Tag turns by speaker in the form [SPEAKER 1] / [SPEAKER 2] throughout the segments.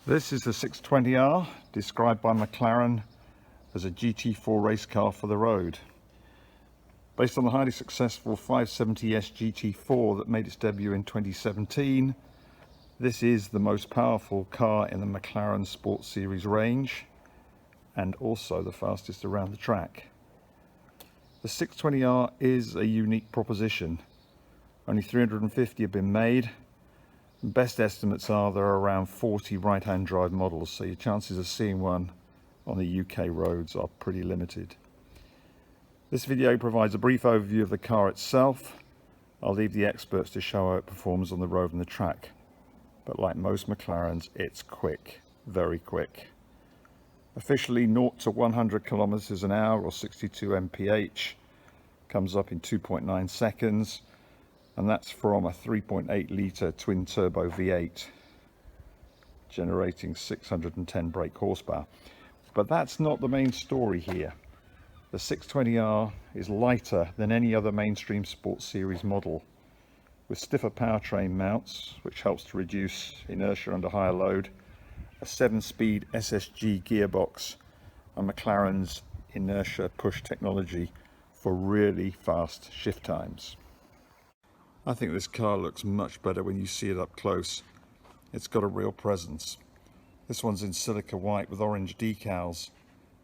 [SPEAKER 1] This is the 620R, described by McLaren as a GT4 race car for the road. Based on the highly successful 570S GT4 that made its debut in 2017, this is the most powerful car in the McLaren Sports Series range and also the fastest around the track. The 620R is a unique proposition. Only 350 have been made. Best estimates are there are around 40 right-hand drive models, so your chances of seeing one on the UK roads are pretty limited. This video provides a brief overview of the car itself. I'll leave the experts to show how it performs on the road and the track. But like most McLarens, it's quick, very quick. Officially 0 to 100 kilometers an hour or 62 mph comes up in 2.9 seconds. And that's from a 3.8 litre twin turbo V8 generating 610 brake horsepower. But that's not the main story here. The 620R is lighter than any other mainstream sports series model, with stiffer powertrain mounts, which helps to reduce inertia under higher load, a 7-speed SSG gearbox, and McLaren's inertia push technology for really fast shift times. I think this car looks much better when you see it up close. It's got a real presence. This one's in silica white with orange decals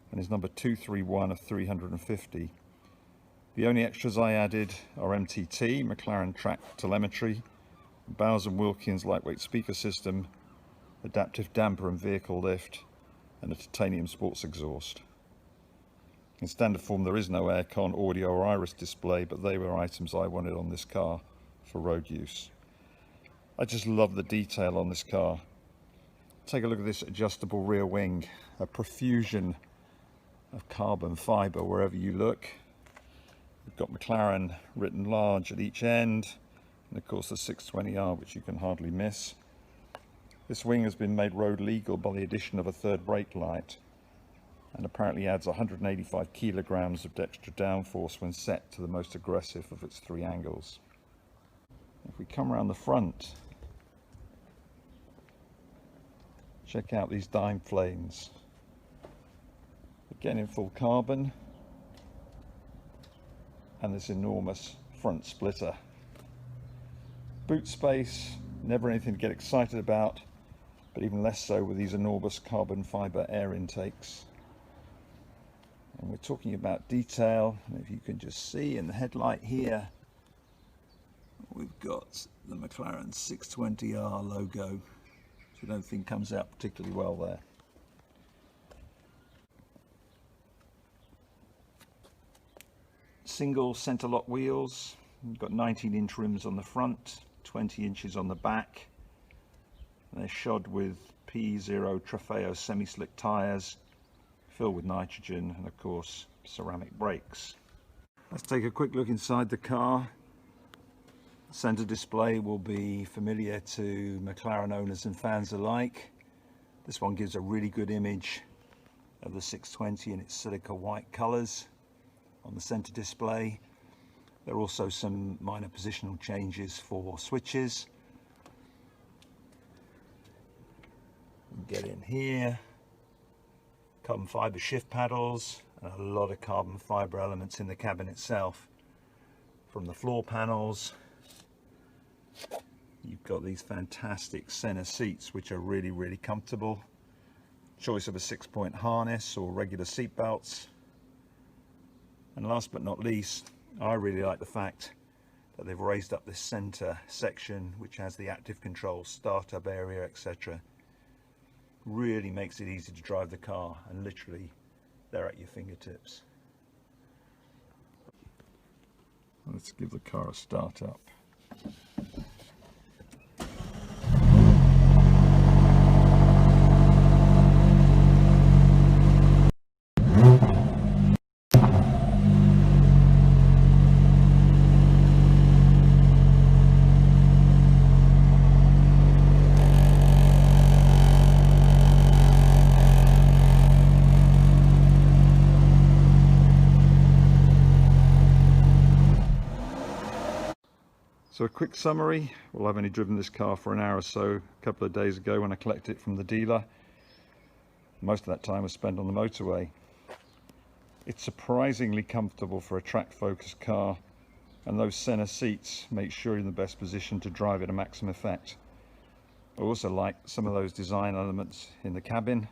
[SPEAKER 1] and is number 231 of 350. The only extras I added are MTT, McLaren track telemetry, Bowers & Wilkins lightweight speaker system, adaptive damper and vehicle lift, and a titanium sports exhaust. In standard form there is no aircon, audio or iris display, but they were items I wanted on this car for road use. I just love the detail on this car. Take a look at this adjustable rear wing, a profusion of carbon fibre wherever you look. We've got McLaren written large at each end, and of course the 620R, which you can hardly miss. This wing has been made road legal by the addition of a third brake light, and apparently adds 185 kilograms of extra downforce when set to the most aggressive of its three angles. If we come around the front, check out these dime flames. Again in full carbon, and this enormous front splitter. Boot space, never anything to get excited about, but even less so with these enormous carbon fibre air intakes. And we're talking about detail, and if you can just see in the headlight here, we've got the McLaren 620R logo, which I don't think comes out particularly well there. Single centre lock wheels. We've got 19-inch rims on the front, 20 inches on the back. They're shod with P0 Trofeo semi-slick tyres, filled with nitrogen, and of course ceramic brakes. Let's take a quick look inside the car. The centre display will be familiar to McLaren owners and fans alike. This one gives a really good image of the 620 in its silica white colours on the centre display. There are also some minor positional changes for switches. Get in here, carbon fibre shift paddles, and a lot of carbon fibre elements in the cabin itself. From the floor panels, you've got these fantastic centre seats which are really comfortable. Choice of a 6-point harness or regular seat belts. And last but not least, I really like the fact that they've raised up this centre section which has the active control, startup area, etc. Really makes it easy to drive the car, and literally they're at your fingertips. Let's give the car a start up. So a quick summary. Well, I've only driven this car for an hour or so a couple of days ago when I collected it from the dealer. Most of that time was spent on the motorway. It's surprisingly comfortable for a track-focused car, and those center seats make sure you're in the best position to drive it to maximum effect. I also like some of those design elements in the cabin.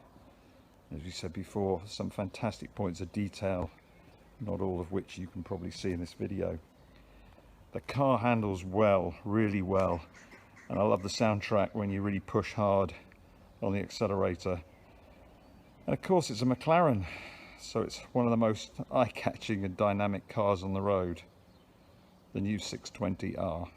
[SPEAKER 1] As we said before, some fantastic points of detail, not all of which you can probably see in this video. The car handles well, really well, and I love the soundtrack when you really push hard on the accelerator. And of course it's a McLaren, so it's one of the most eye-catching and dynamic cars on the road, the new 620R.